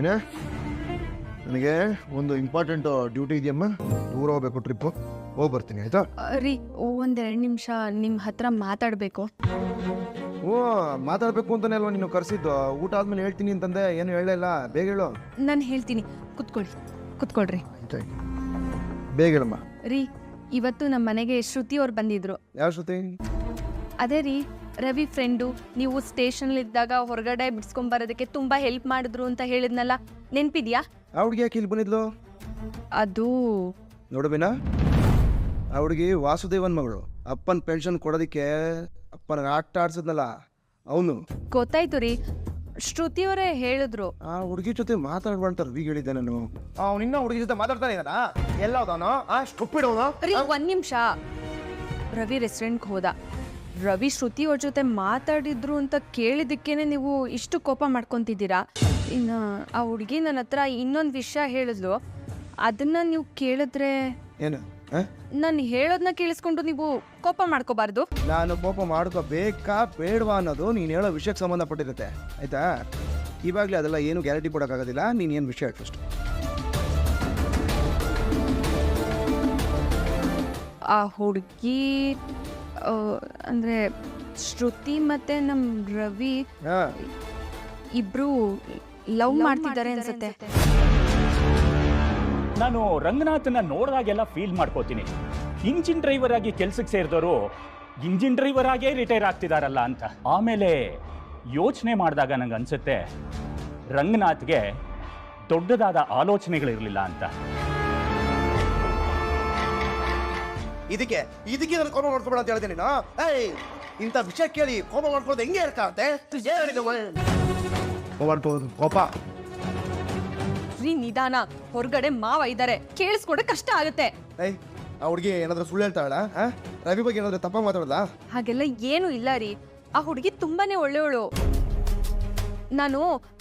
ಏನೇ ನನಗೆ ಒಂದು ಇಂಪಾರ್ಟೆಂಟ್ ಡ್ಯೂಟಿ ಇದೆಯಮ್ಮ, ದೂರ ಹೋಗ್ಬೇಕು, ಟ್ರಿಪ್ಪು. ಹೋಗಿ ಬರ್ತೀನಿ ಆಯ್ತಾ? ರೀ ಒಂದೆರಡು ನಿಮಿಷ ನಿಮ್ಮ ಹತ್ರ ಮಾತಾಡಬೇಕು. ಓ ಮಾತಾಡಬೇಕು ಅಂತಾನೆ ಅಲ್ವಾ ನೀನು ಕರೆಸಿದ್ದು? ಊಟ ಆದ್ಮೇಲೆ ಹೇಳ್ತೀನಿ ಅಂತಂದೆ, ಏನು ಹೇಳಲ್ಲ. ಬೇಗ ಹೇಳು. ನಾನು ಹೇಳ್ತೀನಿ, ಕುತ್ಕೊಳ್ರಿ. ಆಯ್ತಾಯ್ತು, ಬೇಗ ಹೇಳಮ್ಮ. ರೀ ಇವತ್ತು ನಮ್ಮ ಮನೆಗೆ ಶ್ರುತಿ ಅವ್ರು ಬಂದಿದ್ರು. ಯಾವ ಶ್ರುತಿ? ಅದೇ ರೀ, ರವಿ ಫ್ರೆಂಡು. ನೀವು ಸ್ಟೇಷನ್ಲಿದ್ದಾಗ ಹೊರಗಡೆ ಬಿಡ್ಸ್ಕೊಂಬರೋದಕ್ಕೆ ತುಂಬ ಹೆಲ್ಪ್ ಮಾಡಿದ್ರು ಅಂತ ಹೇಳಿದ್ನಲ್ಲ, ನೆನ್ಪಿದ್ಯಾ? ಆ ಹುಡುಗಿ ಯಾಕೆ ಇಲ್ಲಿ ಬಂದಿದ್ಲು? ಅದು ನೋಡುಬೇನ, ಆ ಹುಡುಗಿ ವಾಸುದೇವನ್ ಮಗಳು. ಅಪ್ಪನ ಪೆನ್ಷನ್ ಕೊಡೋದಕ್ಕೆ ಅಪ್ಪನ ಆಟ ಆಡ್ಸದ್ನಲ್ಲ ಅವನು. ಗೊತ್ತಾಯ್ತು ರೀ, ಶ್ರುತಿಯವರೇ ಹೇಳಿದ್ರು. ಆ ಹುಡುಗಿ ಜೊತೆ ಮಾತಾಡ್ಬಾರ್ದು ರವಿಗೆ ಹೇಳಿದ್ದೆ ನಾನು. ಅವನಿನ್ನ ಹುಡುಗಿ ಜೊತೆ ಮಾತಾಡ್ತಾನೆ ಇದ್ದಾನ? ಎಲ್ಲ ಹೋದವನು ಸ್ಟುಪಿಡ್ ರೀ ಒಂದ್ ನಿಮಿಷ. ರವಿ ರೆಸ್ಟೋರೆಂಟ್ಗೆ ಹೋದ. ರವಿ ಶ್ರುತಿ ಅವ್ರ ಜೊತೆ ಮಾತಾಡಿದ್ರು ಅಂತ ಕೇಳಿದಕ್ಕೇನೆ ನೀವು ಇಷ್ಟು ಕೋಪ ಮಾಡ್ಕೊತಿದ್ದೀರಾ. ಇನ್ನು ಆ ಹುಡುಗಿ ನನ್ನ ಹತ್ರ ಇನ್ನೊಂದು ವಿಷಯ ಹೇಳಿದ್ಲು, ಅದನ್ನ ನೀವು ಕೇಳಿದ್ರೆ. ಏನು? ನಾನು ಹೇಳೋದನ್ನ ಕೇಳಿಸ್ಕೊಂಡು ನೀವು ಕೋಪ ಮಾಡ್ಕೋಬಾರ್ದು. ನಾನು ಕೋಪ ಮಾಡ್ಕೋಬೇಕಾ ಬೇಡವಾ ಅನ್ನೋದು ನೀನು ಹೇಳೋ ವಿಷಯಕ್ಕೆ ಸಂಬಂಧಪಟ್ಟಿರುತ್ತೆ ಆಯ್ತಾ? ಇವಾಗಲೇ ಅದೆಲ್ಲ ಏನು ಗ್ಯಾರಂಟಿ ಕೊಡೋಕ್ಕಾಗೋದಿಲ್ಲ. ನೀನು ಏನು ವಿಷಯ ಫಸ್ಟ್. ಆ ಹುಡುಗಿ ಅಂದ್ರೆ ಶ್ರುತಿ ಮತ್ತೆ ನಮ್ ರವಿ ಇಬ್ರು ಲವ್ ಮಾಡ್ತಿದ್ದಾರೆ ಅನ್ಸುತ್ತೆ. ನಾನು ರಂಗನಾಥನ ನೋಡಿದಾಗೆಲ್ಲ ಫೀಲ್ ಮಾಡ್ಕೋತೀನಿ, ಇಂಜಿನ್ ಡ್ರೈವರ್ ಆಗಿ ಕೆಲ್ಸಕ್ಕೆ ಸೇರಿದವರು ಇಂಜಿನ್ ಡ್ರೈವರ್ ಆಗೇ ರಿಟೈರ್ ಆಗ್ತಿದಾರಲ್ಲ ಅಂತ. ಆಮೇಲೆ ಯೋಚನೆ ಮಾಡಿದಾಗ ನಂಗೆ ಅನ್ಸುತ್ತೆ ರಂಗನಾಥ್ಗೆ ದೊಡ್ಡದಾದ ಆಲೋಚನೆಗಳಿರಲಿಲ್ಲ ಅಂತ. ಇದಕ್ಕೆ ನಾನು ಕೋಪ ಮಾಡ್ಕೊಬೇಡ ಅಂತ ಹೇಳ್ತೀನಿ. ಇಂಥ ವಿಷಯ ಕೇಳಿ ಕೋಪ ಮಾಡ್ಕೊಳ್ಳೋದು ಹೆಂಗೆ ಇರ್ಕಾಗುತ್ತೆ? ಕೋಪ ರೀ ನಿಧಾನ, ಹೊರಗಡೆ ಮಾವ ಇದ್ದಾರೆ, ಕೇಳಿಸ್ಕೊಡಕ್ ಕಷ್ಟ ಆಗುತ್ತೆ. ಆ ಹುಡುಗಿ ಏನಾದ್ರೂ ಸುಳ್ಳು ಹೇಳ್ತಾಳ? ರವಿ ಬಗ್ಗೆ ಏನಾದ್ರೂ ತಪ್ಪ ಮಾತಾಡಲ್ಲ? ಹಾಗೆಲ್ಲ ಏನು ಇಲ್ಲ ರೀ, ಆ ಹುಡುಗಿ ತುಂಬಾನೇ ಒಳ್ಳೆಯವಳು. ನಾನು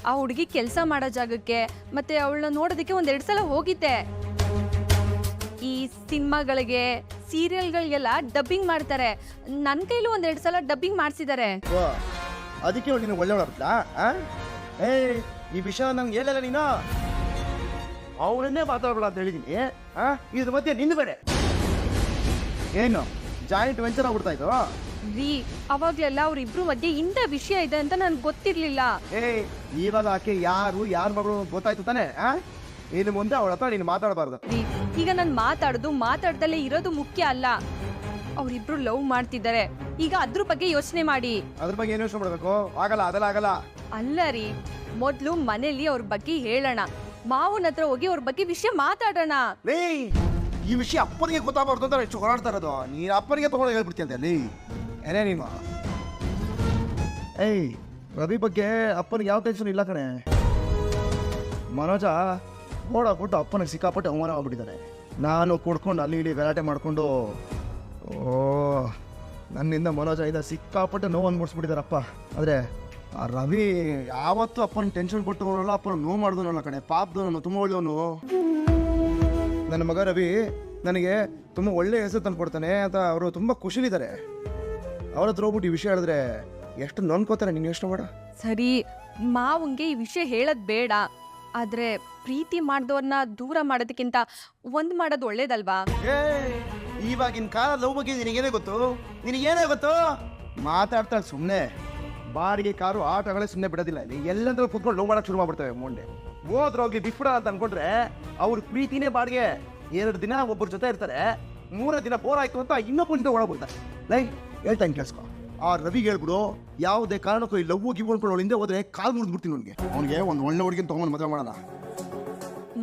ಆ ಹುಡುಗಿ ಕೆಲಸ ಮಾಡೋ ಜಾಗಕ್ಕೆ ಮತ್ತೆ ಅವಳನ್ನ ನೋಡೋದಕ್ಕೆ 1-2 ಸಲ ಹೋಗಿದ್ದೆ. ಈ ಸಿನಿಮಾಗಳಿಗೆ ಸೀರಿಯಲ್ಗಳಿಗೆಲ್ಲ ಡಬ್ಬಿಂಗ್ ಮಾಡ್ತಾರೆ. ನನ್ನ ಕೈಲೂ 1-2 ಸಲ ಡಬ್ಬಿಂಗ್ ಮಾಡಿಸಿದ್ದಾರೆ. ಅದಕ್ಕೆ ನೀನು ಒಳ್ಳೆಯವಳ? ಈ ವಿಷಯ ನಂಗೆ ಹೇಳಲ್ಲ ನೀನು. ಅವಳನ್ನೇ ಮಾತಾಡಬೇಡ ಅಂತ ಹೇಳಿದೀನಿ. ಇದ್ರ ಮಧ್ಯೆ ನಿಂದು ಬೇರೆ ಏನು ಜಾಯಿಂಟ್ ವೆಂಚರ್ ಆಗ್ಬಿಡ್ತಾ ಇತ್ತು ರೀ. ಅವಾಗ್ಲೆಲ್ಲ ಅವ್ರಿಬ್ರು ಮಧ್ಯೆ ಇಂಥ ವಿಷಯ ಇದೆ ಅಂತ ನನ್ಗೆ ಗೊತ್ತಿರ್ಲಿಲ್ಲ. ಇವಾಗ ಆಕೆ ಯಾರ ಮಗಳು ಗೊತ್ತಾಯ್ತು ತಾನೆ? ಇನ್ನು ಮುಂದೆ ಅವಳ ಹತ್ರ ನೀನು ಮಾತಾಡಬಾರ್ದು. ಈಗ ನಾನು ಮಾತಾಡ್ದಲ್ಲೇ ಇರೋದು ಮುಖ್ಯ ಅಲ್ಲ. ಅವ್ರಿಬ್ರು ಲವ್ ಮಾಡ್ತಿದ್ದಾರೆ. ಈಗ ಅದ್ರ ಬಗ್ಗೆ ಯೋಚನೆ ಮಾಡಿ. ಅದ್ರ ಬಗ್ಗೆ ಏನು ಯೋಚನೆ ಮಾಡ್ಬೇಕು? ಆಗಲ್ಲ, ಅದೆಲ್ಲ ಆಗಲ್ಲ. ಅಲ್ಲ ರೀ, ಮೊದ್ಲು ಮನೇಲಿ ಅವ್ರ ಬಗ್ಗೆ ಹೇಳೋಣ. ಮಾವನ ಹತ್ರ ಹೋಗಿ ಅವ್ರ ಬಗ್ಗೆ ವಿಷಯ ಮಾತಾಡೋಣ. ಈ ವಿಷಯ ಅಪ್ಪನಿಗೆ ಗೊತ್ತಾಗಬಾರ್ದು ಅಂತ ಹೆಚ್ಚು ಹೊರಾಡ್ತಾ ಇರೋದು. ನೀನು ಅಪ್ಪನಿಗೆ ತಗೊಂಡು ಹೇಳ್ಬಿಡ್ತೀಯ ಅಂತ ಅಲ್ಲಿ ಏನೇ ನೀನು? ರವಿ ಬಗ್ಗೆ ಅಪ್ಪನಿಗೆ ಯಾವ ಟೆನ್ಷನ್ ಇಲ್ಲ ಕಣೆ. ಮನೋಜ ಕೊಟ್ಟು ಅಪ್ಪನಿಗೆ ಸಿಕ್ಕಾಪಟ್ಟೆ ಅವಮಾನ ಆಗ್ಬಿಟ್ಟಿದ್ದಾರೆ. ನಾನು ಕುಡ್ಕೊಂಡು ಅಲ್ಲಿ ಇಲ್ಲಿ ಗಲಾಟೆ ಮಾಡಿಕೊಂಡು ನನ್ನಿಂದ ಮನೋಜ ಇಂದ ಸಿಕ್ಕಾಪಟ್ಟೆ ನೋವು ಅನ್ಬಿಡ್ಸ್ಬಿಟ್ಟಿದ್ದಾರಪ್ಪ. ಆದರೆ ಆ ರವಿ ಯಾವತ್ತೂ ಅಪ್ಪನ ಟೆನ್ಷನ್ ಕೊಟ್ಟವನಲ್ಲ, ಅಪ್ಪನ ನೋವು ಮಾಡಿದವನಲ್ಲ ಕಣೆ. ಪಾಪದವನು, ತುಂಬ ಒಳ್ಳೆಯವನು. ನನ್ನ ಮಗ ರವಿ ನನಗೆ ತುಂಬ ಒಳ್ಳೆ ಹೆಸರು ತಂದು ಕೊಡ್ತಾನೆ ಅಂತ ಅವರು ತುಂಬ ಖುಷಿಲಿದ್ದಾರೆ. ಅವ್ರ ಹತ್ರ ಹೋಗ್ಬಿಟ್ಟು ಈ ವಿಷಯ ಹೇಳಿದ್ರೆ ಎಷ್ಟು ನೊಂದ್ಕೋತಾರೆ. ನೀನು ಯೋಚನೆ ಮಾಡ. ಸರಿ, ಮಾವಂಗೆ ಈ ವಿಷಯ ಹೇಳೋದ್ ಬೇಡ. ಆದ್ರೆ ಪ್ರೀತಿ ಮಾಡಿದವ್ರನ್ನ ದೂರ ಮಾಡೋದಕ್ಕಿಂತ ಒಂದ್ ಮಾಡೋದು ಒಳ್ಳೇದಲ್ವಾ? ಇವಾಗಿನ ಕಾಲ ಲವ್ ಬಗ್ಗೆ ನಿನಗೇನೇ ಗೊತ್ತು? ನಿನಗೇನೇ ಗೊತ್ತು? ಮಾತಾಡ್ತಾಳೆ ಸುಮ್ಮನೆ. ಬಾಡಿಗೆ ಕಾರು ಆಟಗಳೇ ಸುಮ್ಮನೆ ಬಿಡೋದಿಲ್ಲ. ಎಲ್ಲಂದ್ರೂ ಕುತ್ಕೊಂಡು ಲವ್ ಮಾಡಕ್ಕೆ ಶುರು ಮಾಡ್ಬಿಡ್ತೇವೆ. ಮುಂದೆ ಹೋದ್ರೋಗ್ಲಿ ಬಿಟ್ಬಿಡ ಅಂತ ಅನ್ಕೊಂಡ್ರೆ ಅವ್ರ ಪ್ರೀತಿನೇ ಬಾಡಿಗೆ. 2 ದಿನ ಒಬ್ಬರ ಜೊತೆ ಇರ್ತಾರೆ, 3ನೇ ದಿನ ಬೋರ್ ಆಯ್ತು ಅಂತ ಇನ್ನೊಬ್ಬ ಜೊತೆ ಒಳಗ್ಬಿಡ್ತಾರೆ. ಹೇಳ್ತಾನೆ ಕೇಳಿಸ್ಕೊ. ಆ ರವಿಗೆ ಹೇಳ್ಬಿಡು, ಯಾವುದೇ ಕಾರಣಕ್ಕೂ ಈ ಲವ್ ಗಿವ್ ಅನ್ಕೊಂಡು ಹಿಂದೆ ಹೋದ್ರೆ ಕಾಲು ಮುರಿದ್ಬಿಡ್ತೀನಿ ಅವ್ನಿಗೆ. ಅವ್ನಿಗೆ ಒಂದು ಒಳ್ಳೆ ಹುಡುಗಿನ ತಗೊಂಡು ಮದುವೆ ಮಾಡೋಣ.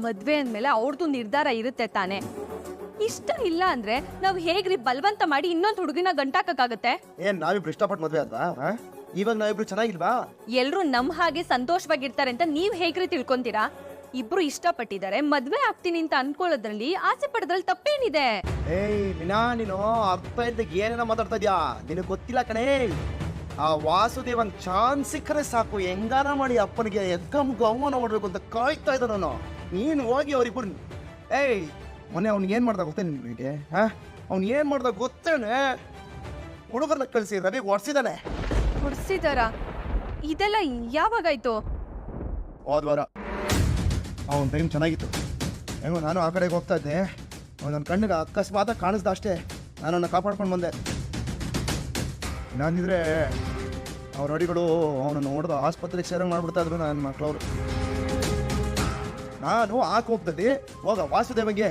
ಮದ್ವೆ ಅಂದ್ಮೇಲೆ ಅವ್ರದ್ದು ನಿರ್ಧಾರ ಇರುತ್ತೆ ತಾನೆ. ಇಷ್ಟ ಇಲ್ಲ ಅಂದ್ರೆ ನಾವ್ ಹೇಗ್ರಿ ಬಲವಂತ ಮಾಡಿ ಇನ್ನೊಂದು ಹುಡುಗಿನ ಗಂಟಾಕಕ್ಕಾಗತ್ತೆ? ನಾವಿಬ್ರು ಇಷ್ಟಪಟ್ಟು ಮದ್ವೆ ಆದ್ವಾ? ಇವಾಗ ನಾವಿಬ್ರು ಚೆನ್ನಾಗಿಲ್ವಾ? ಎಲ್ರು ನಮ್ ಹಾಗೆ ಸಂತೋಷವಾಗಿರ್ತಾರೆ ಅಂತ ನೀವ್ ಹೇಗ್ರಿ ತಿಳ್ಕೊಂತೀರಾ? ಇಬ್ರು ಇಷ್ಟಪಟ್ಟಿದ್ದಾರೆ, ಮದ್ವೆ ಆಗ್ತೀನಿ ಅಂತ ಅನ್ಕೊಳ್ಳೋದ್ರಲ್ಲಿ ಆಸೆ ಪಡೋದ್ರಲ್ಲಿ ತಪ್ಪೇನಿದೆ? ನೀನು ಅರ್ಥ ಇದ್ದಾಗ ಏನೇನ ಮಾತಾಡ್ತಾ ಇದ್ಯಾ? ನಿನಗೆ ಗೊತ್ತಿಲ್ಲ ಕಣೇ. ಆ ವಾಸುದೇವನ್ ಚಾನ್ಸ್ ಸಿಕ್ಕರೆ ಸಾಕು, ಹೆಂಗಾರ ಮಾಡಿ ಅಪ್ಪನಿಗೆ ಎಕ್ಕಮ್ಗೆ ಅವಮಾನ ಮಾಡ್ಬೇಕು ಅಂತ ಕಾಯ್ತಾ ಇದ್ದ ನಾನು. ನೀನು ಹೋಗಿ ಅವ್ರಿಬ್ರು ಮೊನ್ನೆ ಅವ್ನಿಗೆ ಏನ್ ಮಾಡ್ದ ಗೊತ್ತೇನೆ ನಿಮಗೆ? ಅವ್ನು ಏನ್ ಮಾಡ್ದ ಗೊತ್ತೇನೆ? ಹುಡುಗರನ್ನ ಕಳಿಸಿ ರವಿ ಹೊಡ್ಸಿದಾನೆ. ಹೊಡ್ಸಿದಾರ? ಇದೆಲ್ಲ ಯಾವಾಗಾಯ್ತು? ಹೋದ್ವಾರ. ಅವನ ಟೈಮ್ ಚೆನ್ನಾಗಿತ್ತು. ಹೆಂಗೋ ನಾನು ಆ ಕಡೆಗೆ ಹೋಗ್ತಾ ಇದ್ದೆ, ನನ್ನ ಕಣ್ಣಿಗೆ ಅಕಸ್ಮಾತಾಗಿ ಕಾಣಿಸ್ದ ಅಷ್ಟೇ, ನಾನು ಅವನ್ನ ಕಾಪಾಡ್ಕೊಂಡು ಬಂದೆ. ನಾನಿದ್ರೆ ಅವ್ರ ಅಡಿಗಳು ಅವನನ್ನು ನೋಡಿದ ಆಸ್ಪತ್ರೆಗೆ ಸೇರಂಗೆ ಮಾಡ್ಬಿಡ್ತಾ ಇದ್ರು ನನ್ನ ಮಕ್ಕಳವರು. ನಾನು ಆ ಕೋಪದಲ್ಲಿ ಹೋಗ ವಾಸುದೇವಗೆ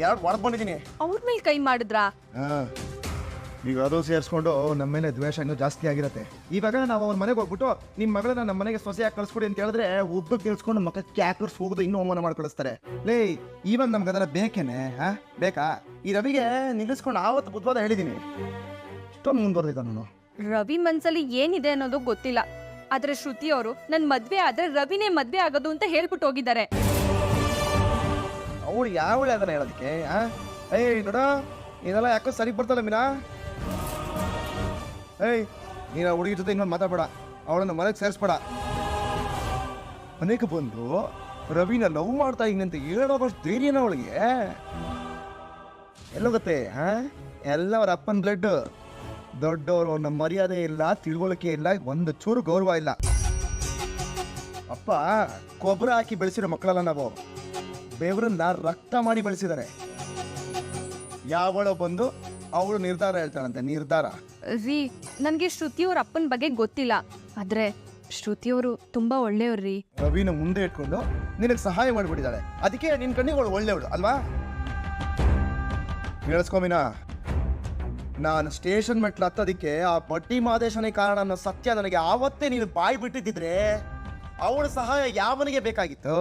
ಎರಡು ಹೊಡೆದ್ಕೊಂಡಿದ್ದೀನಿ. ಅವ್ರ ಮೇಲೆ ಕೈ ಮಾಡಿದ್ರಾ? ಹಾಂ, ಈಗ ಅದು ಸೇರಿಸ್ಕೊಂಡು ನಮ್ಮ ಮೇಲೆ ದ್ವೇಷ ಇನ್ನೂ ಜಾಸ್ತಿ ಆಗಿರುತ್ತೆ. ಇವಾಗ ನಾವು ಅವ್ರ ಮನೆಗೆ ಹೋಗ್ಬಿಟ್ಟು ನಿಮ್ಮ ಮಗಳನ್ನ ನಮ್ಮ ಮನೆಗೆ ಸೊಸೆಯಾಗಿ ಕಳಿಸ್ಕೊಡಿ ಅಂತ ಹೇಳಿದ್ರೆ ಒಬ್ಬ ಕೇಳಿಸ್ಕೊಂಡು ಮಕ್ಕ ಕ್ಯಾಕರ್ಸ್ ಹೋಗೋದು ಇನ್ನೂ ಅವಮಾನ ಮಾಡಿ ಕಳಿಸ್ತಾರೆ. ಲೇ, ಈವನ್ ನಮ್ಗೆ ಅದರ ಬೇಕೇನೆ? ಹಾಂ, ಬೇಕಾ? ಈ ರವಿಗೆ ನಿಲ್ಲಿಸ್ಕೊಂಡು ಆವತ್ತು ಬುದ್ಧವಾದ ಹೇಳಿದ್ದೀನಿ. ಇಷ್ಟೊಂದು ಮುಂದುವರೆದಿದ್ದ ನಾನು. ರವಿ ಮನ್ಸಲ್ಲಿ ಏನಿದೆ ಅನ್ನೋದು ಗೊತ್ತಿಲ್ಲ, ಆದ್ರೆ ಶ್ರುತಿ ಅವರು ನನ್ ಮದ್ವೆ ಆದ್ರೆ ರವಿನೇ ಮದ್ವೆ ಆಗೋದು ಅಂತ ಹೇಳ್ಬಿಟ್ಟು ಹೋಗಿದ್ದಾರೆ. ಅವಳು ಯಾವಳೆ ಅದನ್ನ ಹೇಳೋದಕ್ಕೆ? ಏಯ್ ನೋಡ, ಇದೆಲ್ಲ ಯಾಕೋ ಸರಿ ಬರ್ತಲ್ಲ ಮೀನಾ. ಏಯ್, ನೀನು ಹುಡುಗಿ ಜೊತೆ ಇನ್ನೊಂದು ಮಾತಾಡಬೇಡ, ಅವಳನ್ನ ಮನೆಗೆ ಸೇರಿಸ್ಬೇಡ. ಮನೆಗೆ ಬಂದು ರವಿನ ಲವ್ ಮಾಡ್ತಾ ಇದ್ದೀನಿ ಅಂತ ಹೇಳೋಷ್ಟು ಧೈರ್ಯನ ಅವಳಿಗೆ ಎಲ್ಲೋಗತ್ತೆ? ಎಲ್ಲ ಅವ್ರ ಅಪ್ಪನ ಬ್ಲಡ್. ದೊಡ್ಡವರು ನಮ್ಮ ಮರ್ಯಾದೆ ಇಲ್ಲ, ತಿಳುವಳಿಕೆ ಇಲ್ಲ, ಒಂದು ಚೂರು ಗೌರವ ಇಲ್ಲ. ಅಪ್ಪ ಗೊಬ್ಬರ ಹಾಕಿ ಬೆಳೆಸಿರೋ ಮಕ್ಕಳಲ್ಲ ನಾವು, ಬೆವರನ್ನ ರಕ್ತ ಮಾಡಿ ಬೆಳೆಸಿದ್ದಾರೆ. ಯಾವಳೋ ಬಂದು ಅವಳು ನಿರ್ಧಾರ ಹೇಳ್ತಾಳಂತೆ, ನಿರ್ಧಾರ. ರೀ, ನನ್ಗೆ ಶ್ರುತಿಯವ್ರ ಅಪ್ಪನ ಬಗ್ಗೆ ಗೊತ್ತಿಲ್ಲ, ಆದ್ರೆ ಶ್ರುತಿಯವರು ತುಂಬಾ ಒಳ್ಳೆಯವ್ರಿ. ರವಿನ ಮುಂದೆ ಇಟ್ಕೊಂಡು ನಿನಗೆ ಸಹಾಯ ಮಾಡಿಬಿಟ್ಟಿದ್ದಾಳೆ, ಅದಕ್ಕೆ ನಿನ್ ಕಣ್ಣಿಗೆ ಅವಳು ಒಳ್ಳೆಯವಳು ಅಲ್ವಾ? ಕೇಳಿಸ್ಕೊಮಿನಾ, ನಾನು ಸ್ಟೇಷನ್ ಮೆಟ್ಲು ಹತ್ತೋದಕ್ಕೆ ಆ ಬಡ್ಡಿ ಮಾದೇಶನೇ ಕಾರಣ ಅನ್ನೋ ಸತ್ಯ ನನಗೆ ಆವತ್ತೇ ನೀನು ಬಾಯಿ ಬಿಟ್ಟಿದ್ದಿದ್ರೆ ಅವಳ ಸಹಾಯ ಯಾವನಿಗೆ ಬೇಕಾಗಿತ್ತು?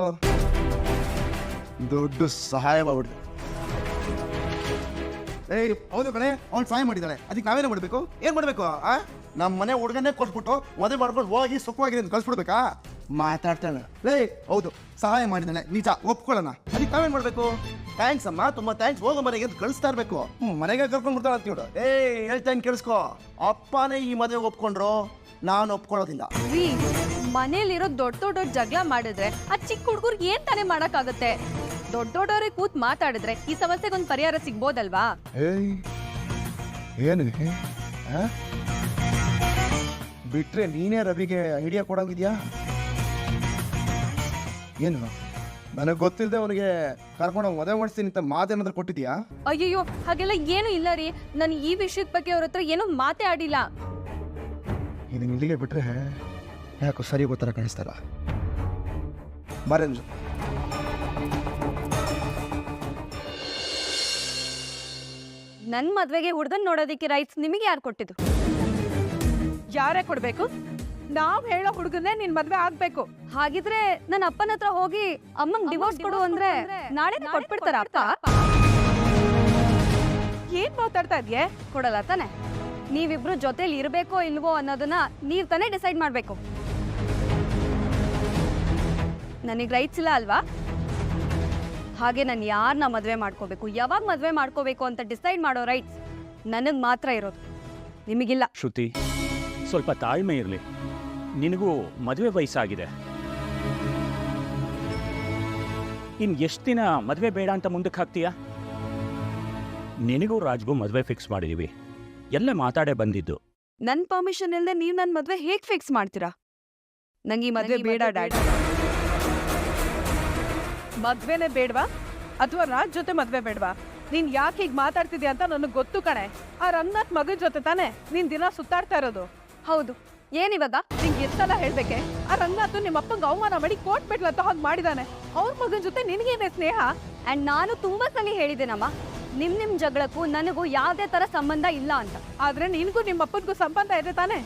ದೊಡ್ಡ ಸಹಾಯ ಮಾಡ್ಬಿಡ್ತು. ಏಯ್, ಹೌದು ಕಣೆ, ಅವ್ನು ಸಹಾಯ ಮಾಡಿದ್ದಾಳೆ, ಅದಕ್ಕೆ ನಾವೇನೇ ಮಾಡಬೇಕು? ಏನು ಮಾಡಬೇಕು? ನಮ್ಮ ಮನೆ ಹುಡುಗನ್ನೇ ಕೊಟ್ಬಿಟ್ಟು ಮದುವೆ ಮಾಡ್ಕೊಂಡು ಹೋಗಿ ಸುಖವಾಗಿ ಕಳ್ಸ್ಬಿಡ್ಬೇಕಾ? ಮಾತಾಡ್ತಾಳೆ. ಲೇ, ಹೌದು ಸಹಾಯ ಮಾಡಿದ್ದಾಳೆ ನಿಜ, ಒಪ್ಕೊಳ್ಳೋಣ, ಅದಕ್ಕೆ ನಾವೇನು ಮಾಡಬೇಕು? ಥ್ಯಾಂಕ್ಸ್ ಅಮ್ಮ, ತುಂಬ ಥ್ಯಾಂಕ್ಸ್, ಹೋಗೋ ಮನೆಗೆ ಅಂತ ಕಳಿಸ್ತಾ ಇರಬೇಕು. ಮನೆಗೆ ಕರ್ಕೊಂಡು ಬಿಡ್ತಾಳೆ ಅಂತ ಹೇಳು. ಏಯ್, ಹೇಳ್ತಾನೆ ಕೇಳಿಸ್ಕೊ, ಅಪ್ಪನೇ ಈ ಮದುವೆಗೆ ಒಪ್ಕೊಂಡ್ರು, ನಾನು ಒಪ್ಕೊಳ್ಳೋದಿಲ್ಲ. ರೀ, ಮನೇಲಿರೋ ದೊಡ್ಡ ಜಗಳ ಮಾಡಿದ್ರೆ ಆ ಚಿಕ್ಕ ಹುಡುಗರಿಗೆ ಏನ್ ತಾನೇ ಮಾಡಕ್ಕಾಗತ್ತೆ? ದೊಡ್ಡವ್ರಿಗೆ ಕೂತ್ ಮಾತಾಡಿದ್ರೆ ಈ ಸಮಸ್ಯೆಗೊಂದು ಪರಿಹಾರ ಸಿಗ್ಬೋದಲ್ವಾ? ಏಯ್, ಏನು ಬಿಟ್ರೆ ನೀನೇ ರವಿಗೆ ಐಡಿಯಾ ಕೊಡೋಂಗಿದ್ಯಾ? ಏನು ನನಗೆ ಗೊತ್ತಿಲ್ಲದೆ ಅವನಿಗೆ ಕರ್ಕೊಂಡು ಮದುವೆ ಮಾಡಿಸ್ತೀನಿ ಅಂತ ಮಾತೇನಾದ್ರೂ ಕೊಟ್ಟಿದ್ಯಾ? ಅಯ್ಯಯ್ಯೋ, ಹಾಗೆಲ್ಲ ಏನು ಇಲ್ಲ ರೀ, ನಾನು ಈ ವಿಷಯದ ಬಗ್ಗೆ ಅವ್ರ ಹತ್ರ ಏನೂ ಮಾತೇ ಆಡಿಲ್ಲ. ಇದನ್ನ ಇಲ್ಲಿಗೆ ಬಿಟ್ರೆ ಯಾಕೋ ಸರಿ ಗೊತ್ತರ ಕಾಣಿಸ್ತಾರ. ಬಾರೇಂಜು, ನನ್ ಮದ್ವೆಗೆ ಹುಡ್ದನ್ ನೋಡೋದಿಕ್ಕೆ ರೈಟ್ಸ್ ನಿಮಗೆ ಯಾರು ಕೊಟ್ಟಿದ್ದು? ಯಾರೇ ಕೊಡ್ಬೇಕು? ನಾವ್ ಹೇಳೋ ಹುಡುಗನ್ನೇ ನಿನ್ ಮದ್ವೆ ಆಗ್ಬೇಕು. ಹಾಗಿದ್ರೆ ನನ್ನ ಅಪ್ಪನ ಹತ್ರ ಹೋಗಿ ಅಮ್ಮಂಗ್ ಡಿವೋರ್ಸ್ ಕೊಡು ಅಂದ್ರೆ ನಾಳೆ ಕೊಟ್ಬಿಡ್ತಾರ ಅಪ್ಪ? ಏನ್ ಮಾತಾಡ್ತಾ ಇದ್ಯೆ? ಕೊಡಲ್ಲ ತಾನೆ. ನೀವಿಬ್ರು ಜೊತೆಲಿ ಇರ್ಬೇಕೋ ಇಲ್ವೋ ಅನ್ನೋದನ್ನ ನೀವ್ ತಾನೇ ಡಿಸೈಡ್ ಮಾಡ್ಬೇಕು. ನನಗ್ ರೈಟ್ಸ್ ಇಲ್ಲ ಅಲ್ವಾ? ಹಾಗೆ ನಾನು ಯಾರನ್ನ ಮದ್ವೆ ಮಾಡ್ಕೋಬೇಕು, ಯಾವಾಗ ಮದ್ವೆ ಮಾಡ್ಕೋಬೇಕು ಅಂತ ಡಿಸೈಡ್ ಮಾಡೋ ರೈಟ್ಸ್ ನನಗ್ ಮಾತ್ರ ಇರೋದು, ನಿಮಗಿಲ್ಲ. ಶ್ರುತಿ, ಸ್ವಲ್ಪ ತಾಳ್ಮೆ ಇರಲಿ, ನಿನಗೂ ಮದುವೆ ವಯಸ್ಸಾಗಿದೆ. ಇನ್ನು ಎಷ್ಟು ದಿನ ಮದುವೆ ಬೇಡ ಅಂತ ಮುಂದಕ್ಕೆ ಹಾಕ್ತೀಯಾ? ನಿನಗೂ ರಾಜ್ಗೂ ಮದುವೆ ಫಿಕ್ಸ್ ಮಾಡಿದೀವಿ, ಎಲ್ಲ ಮಾತಾಡೇ ಬಂದಿದ್ದು. ನನ್ ಪರ್ಮಿಷನ್ ಇಲ್ಲದೆ ನೀವು ನನ್ನ ಮದ್ವೆ ಹೇಗ್ ಫಿಕ್ಸ್ ಮಾಡ್ತೀರಾ? ನಂಗೆ ಈ ಮದ್ವೆ ಬೇಡ ಡ್ಯಾಡಿ. ಮದ್ವೆನೇ ಬೇಡ್ವಾ ಅಥವಾ ರಾಜ್ ಜೊತೆ ಮದ್ವೆ ಬೇಡ್ವಾ? ನೀನ್ ಯಾಕೆ ಹೀಗ್ ಮಾತಾಡ್ತಿದ್ಯಾ ಅಂತ ನನಗೆ ಗೊತ್ತು ಕಣೆ. ಆ ರಂಗನಾಥ್ ಮಗನ್ ಜೊತೆ ತಾನೆ ನೀನ್ ದಿನ ಸುತ್ತಾಡ್ತಾ ಇರೋದು? ಹೌದು. ಏನಿವಾಗ? ನಿಂಗೆ ಎಷ್ಟೆಲ್ಲ ಹೇಳ್ಬೇಕೆ? ಆ ರಂಗನಾಥ್ ನಿಮ್ಮ ಅಪ್ಪಂಗೆ ಅವಮಾನ ಮಾಡಿ ಕೋರ್ಟ್ ಬಿಡ್ಲ ಅಂತ ಹಾಗೆ ಮಾಡಿದಾನೆ. ಅವ್ರ ಮಗನ್ ಜೊತೆ ನಿನ್ಗೇನೆ ಸ್ನೇಹ? ಅಂಡ್ ನಾನು ತುಂಬಾ ಸಲ ಹೇಳಿದ್ದೇನಮ್ಮ, ನಿಮ್ ಜಗಳಕ್ಕೂ ನನಗೂ ಯಾವ್ದೇ ತರ ಸಂಬಂಧ ಇಲ್ಲ ಅಂತ. ಆದ್ರೆ ನಿನ್ಗೂ ನಿಮ್ಮ ಅಪ್ಪನ್ಗೂ ಸಂಬಂಧ ಇದೆ ತಾನೆ?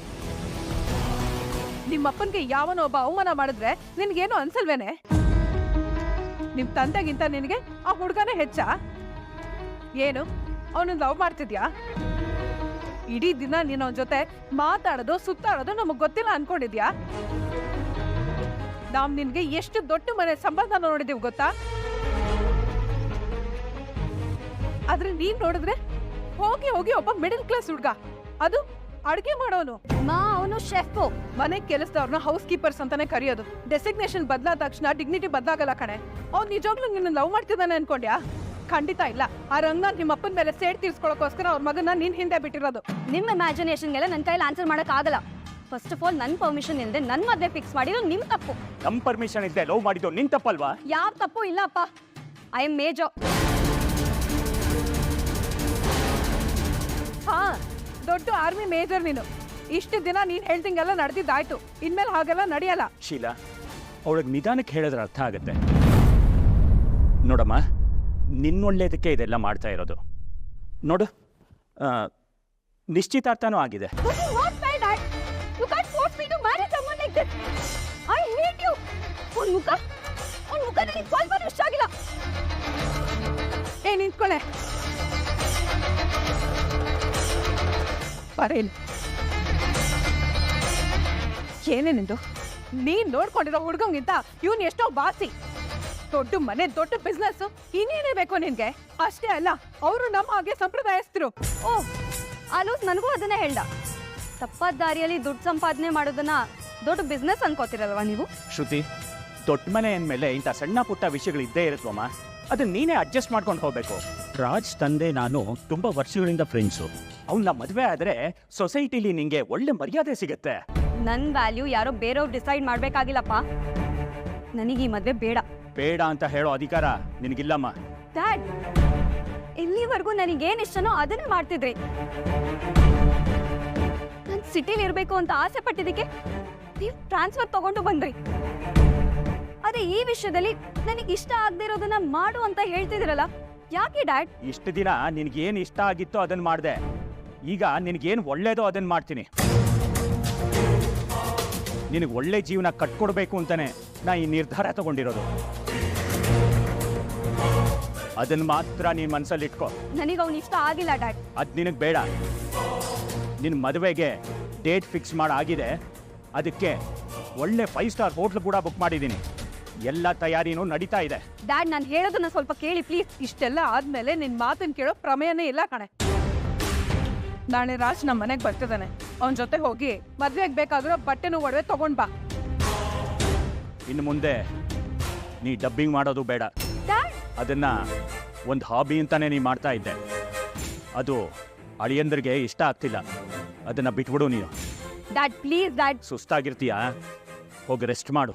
ನಿಮ್ಮ ಅಪ್ಪನ್ಗೆ ಯಾವನೋ ಒಬ್ಬ ಅವಮಾನ ಮಾಡಿದ್ರೆ ನಿನ್ಗೇನು ಅನ್ಸಲ್ವೇನೆ? ನಿಮ್ ತಂದೆಗಿಂತ ನಿನಗೆ ಆ ಹುಡುಗನೇ ಹೆಚ್ಚಾ? ಏನು ಅವನನ್ನ ಲವ್ ಮಾಡ್ತಿದ್ಯಾ? ಇಡೀ ದಿನ ನೀನು ಅವನ ಜೊತೆ ಮಾತಾಡೋದು ಸುತ್ತಾಡೋದು ನಮಗ್ ಗೊತ್ತಿಲ್ಲ ಅನ್ಕೊಂಡಿದ್ಯಾ? ನಾವ್ ನಿನ್ಗೆ ಎಷ್ಟು ದೊಡ್ಡ ಮನೆ ಸಂಬಂಧ ನೋಡಿದೀವಿ ಗೊತ್ತಾ? ಆದ್ರೆ ನೀನ್ ನೋಡಿದ್ರೆ ಹೋಗಿ ಹೋಗಿ ಒಬ್ಬ ಮಿಡಲ್ ಕ್ಲಾಸ್ ಹುಡ್ಗ, ಅದು ಅಡ್ಗೆ ಮಾಡೋನು. ಅವನು ಶೆಫ್. ಮನೆ ಕೆಲಸದವ್ರನ್ನ ಹೌಸ್ ಕೀಪರ್ಸ್ ಅಂತಾನೆ ಕರೆಯೋದು. ಡೆಸಿಗ್ನೇಷನ್ ಬದಲಾದ ತಕ್ಷಣ ಡಿಗ್ನಿಟಿ ಬದಲಾಗಲ್ಲ ಕಣೆ. ಅವ್ನು ನಿಜವಾಗ್ಲೂ ನಿನ್ನ ಲವ್ ಮಾಡ್ತಿದ್ದಾನೆ ಅನ್ಕೊಂಡ್ಯಾ? ಖಂಡಿತ ಇಲ್ಲ. ಆ ರಂಗನಾಥ್ ನಿಮ್ಮ ಅಪ್ಪನ ಮೇಲೆ ಸೇಡ್ ತೀರ್ಸ್ಕೊಳಕೋಸ್ಕರ ಅವ್ರ ಮಗನ ನಿನ್ ಹಿಂದೆ ಬಿಟ್ಟಿರೋದು. ನಿಮ್ಮ ಇಮ್ಯಾಜಿನೇಷನ್ಗೆಲ್ಲ ನನ್ನ ಕೈಲಿ ಆನ್ಸರ್ ಮಾಡಕ್ ಆಗಲ್ಲ. ಫಸ್ಟ್ ಆಫ್ ಆಲ್ ನನ್ನ ಪರ್ಮಿಷನ್ ಇಲ್ಲದೆ ನನ್ನ ಮದುವೆ ಫಿಕ್ಸ್ ಮಾಡಿರೋ ನಿಮ್ಮ ತಪ್ಪು. ನಮ್ಮ ಪರ್ಮಿಷನ್ ಇದ್ದೆ ಲವ್ ಮಾಡಿದ್ದು ನಿನ್ ತಪ್ಪಲ್ವಾ? ಯಾವ ತಪ್ಪು ಇಲ್ಲಪ್ಪ. I M major. ಹಾ, ದೊಡ್ಡ ಆರ್ಮಿ ಮೇಜರ್ ನೀನು. ಇಷ್ಟು ದಿನ ನೀನು ಹೇಳ್ದಂಗೆಲ್ಲ ನಡೆದಿದ್ದಾಯ್ತು, ಇನ್ಮೇಲೆ ಹಾಗೆಲ್ಲ ನಡೆಯಲ್ಲ. ಶೀಲಾ, ಅವಳಿಗೆ ನಿಧಾನಕ್ಕೆ ಹೇಳಿದ್ರೆ ಅರ್ಥ ಆಗುತ್ತೆ. ನೋಡಮ್ಮ, ನಿನ್ನೊಳ್ಳೇದಕ್ಕೆ ಇದೆಲ್ಲ ಮಾಡ್ತಾ ಇರೋದು. ನೋಡು, ನಿಶ್ಚಿತಾರ್ಥನೂ ಆಗಿದೆ. ಏ ನಿಂತ್ಕೊಳ್ಳೆ, ಬರೇನು ಏನೇನಿಂದು? ನೀನ್ ನೋಡ್ಕೊಂಡಿರೋ ಹುಡ್ಗಂಗಿಂತ ಇವನ್ ಎಷ್ಟೋ ಬಾಸಿ. ದೊಡ್ಡ ಮನೆ, ದೊಡ್ಡ ಬಿಸ್ನೆಸ್, ಇನ್ನೇನೇ ಬೇಕು ನಿನ್ಗೆ? ಅಷ್ಟೇ ಅಲ್ಲ, ಅವರು ನಮ್ಮ ಹಾಗೆ ಸಂಪ್ರದಾಯಸ್ಥರು. ಓ, ಆಲೂಸ್ ನನಗೂ ಅದನ್ನೇ ಹೇಳ್ದ. ತಪ್ಪಾದ ದಾರಿಯಲ್ಲಿ ದುಡ್ಡು ಸಂಪಾದನೆ ಮಾಡೋದನ್ನ ದೊಡ್ಡ ಬಿಸ್ನೆಸ್ ಅನ್ಕೋತಿರಲ್ವಾ ನೀವು? ಶ್ರುತಿ, ದೊಡ್ಡ ಮನೆ ಅಂದಮೇಲೆ ಇಂಥ ಸಣ್ಣ ಪುಟ್ಟ ವಿಷಯಗಳು ಇದ್ದೇ ಇರುತ್ತವಮ್ಮ. ಅದನ್ನ ನೀನೇ ಅಡ್ಜಸ್ಟ್ ಮಾಡ್ಕೊಂಡು ಹೋಗ್ಬೇಕು. ರಾಜ್ ತಂದೆ ನಾನು ತುಂಬಾ ವರ್ಷಗಳಿಂದ ಫ್ರೆಂಡ್ಸು. ಅವನ್ನ ಮದುವೆ ಆದ್ರೆ ಸೊಸೈಟಿಲಿ ನಿಂಗೆ ಒಳ್ಳೆ ಮರ್ಯಾದೆ ಸಿಗುತ್ತೆ. ನನ್ನ ವ್ಯಾಲ್ಯೂ ಯಾರೋ ಬೇರೆಯವ್ರು ಡಿಸೈಡ್ ಮಾಡ್ಬೇಕಾಗಿಲ್ಲಪ್ಪ. ನನಗೆ ಈ ಮದುವೆ ಬೇಡ. ಬೇಡ ಅಂತ ಹೇಳೋ ಅಧಿಕಾರ ನಿನಗಿಲ್ಲಮ್ಮ. ಡ್ಯಾಡ್, ಇಲ್ಲಿವರೆಗೂ ನನಗೇನು ಇಷ್ಟನೋ ಅದನ್ನೇ ಮಾಡ್ತಿದ್ರಿ. ನಾನು ಸಿಟಿಲಿ ಇರಬೇಕು ಅಂತ ಆಸೆ ಪಟ್ಟಿದ್ದಕ್ಕೆ ನೀವು ಟ್ರಾನ್ಸ್ಫರ್ ತಗೊಂಡು ಬಂದ್ರಿ. ಅದೇ ಈ ವಿಷಯದಲ್ಲಿ ನನಗೆ ಇಷ್ಟ ಆಗದೆ ಇರೋದನ್ನ ಮಾಡು ಅಂತ ಹೇಳ್ತಿದ್ರಲ್ಲ, ಯಾಕೆ ಡ್ಯಾಡ್? ಇಷ್ಟು ದಿನ ನಿನಗೇನು ಇಷ್ಟ ಆಗಿತ್ತೋ ಅದನ್ನ ಮಾಡಿದೆ. ಈಗ ನಿನಗೇನು ಒಳ್ಳೇದೋ ಅದನ್ನ ಮಾಡ್ತೀನಿ. ನಿನಗೆ ಒಳ್ಳೆ ಜೀವನ ಕಟ್ಕೊಡ್ಬೇಕು ಅಂತಾನೆ ನಾ ಈ ನಿರ್ಧಾರ ತಗೊಂಡಿರೋದು. ಅದನ್ನ ಮಾತ್ರ ನೀನ್ ಮನಸ್ಸಲ್ಲಿ ಇಟ್ಕೋ. ನನಗೆ ಅವ್ನು ಇಷ್ಟ ಆಗಿಲ್ಲ ಡ್ಯಾಡ್. ಅದ್ ನಿನಗೆ ಬೇಡ. ನಿನ್ನ ಮದುವೆಗೆ ಡೇಟ್ ಫಿಕ್ಸ್ ಮಾಡಾಗಿದೆ. ಅದಕ್ಕೆ ಒಳ್ಳೆ 5 ಸ್ಟಾರ್ ಹೋಟ್ಲ್ ಕೂಡ ಬುಕ್ ಮಾಡಿದ್ದೀನಿ. ಎಲ್ಲ ತಯಾರಿನೂ ನಡೀತಾ ಇದೆ. ಡ್ಯಾಡ್, ನಾನು ಹೇಳೋದನ್ನ ಸ್ವಲ್ಪ ಕೇಳಿ ಪ್ಲೀಸ್. ಇಷ್ಟೆಲ್ಲ ಆದ್ಮೇಲೆ ನಿನ್ ಮಾತನ್ನ ಕೇಳೋ ಪ್ರಮೇಯನೇ ಇಲ್ಲ ಕಣೆ. ನಾಳೆ ರಾಜ್ ನಮ್ಮ ಮನೆಗೆ ಬರ್ತಿದ್ದಾನೆ. ಅವನ ಜೊತೆ ಹೋಗಿ ಮದ್ವೆಗೆ ಬೇಕಾಗಿರೋ ಬಟ್ಟೆನೂ ಒಡವೆ ತಗೊಂಡ್ ಬಾ. ಇನ್ನು ಮುಂದೆ ನೀ ಡಬ್ಬಿಂಗ್ ಮಾಡೋದು ಬೇಡ. ಡ್ಯಾಡ್, ಅದನ್ನ ಒಂದು ಹಾಬಿ ಅಂತಾನೆ ನೀ ಮಾಡ್ತಾ ಇದ್ದೆ. ಅದು ಅಳಿಯಂದ್ರಿಗೆ ಇಷ್ಟ ಆಗ್ತಿಲ್ಲ. ಅದನ್ನ ಬಿಟ್ಬಿಡು ನೀನು. Dad please dad. ಸುಸ್ತಾಗಿರ್ತೀಯಾ? ಹೋಗಿ ರೆಸ್ಟ್ ಮಾಡು.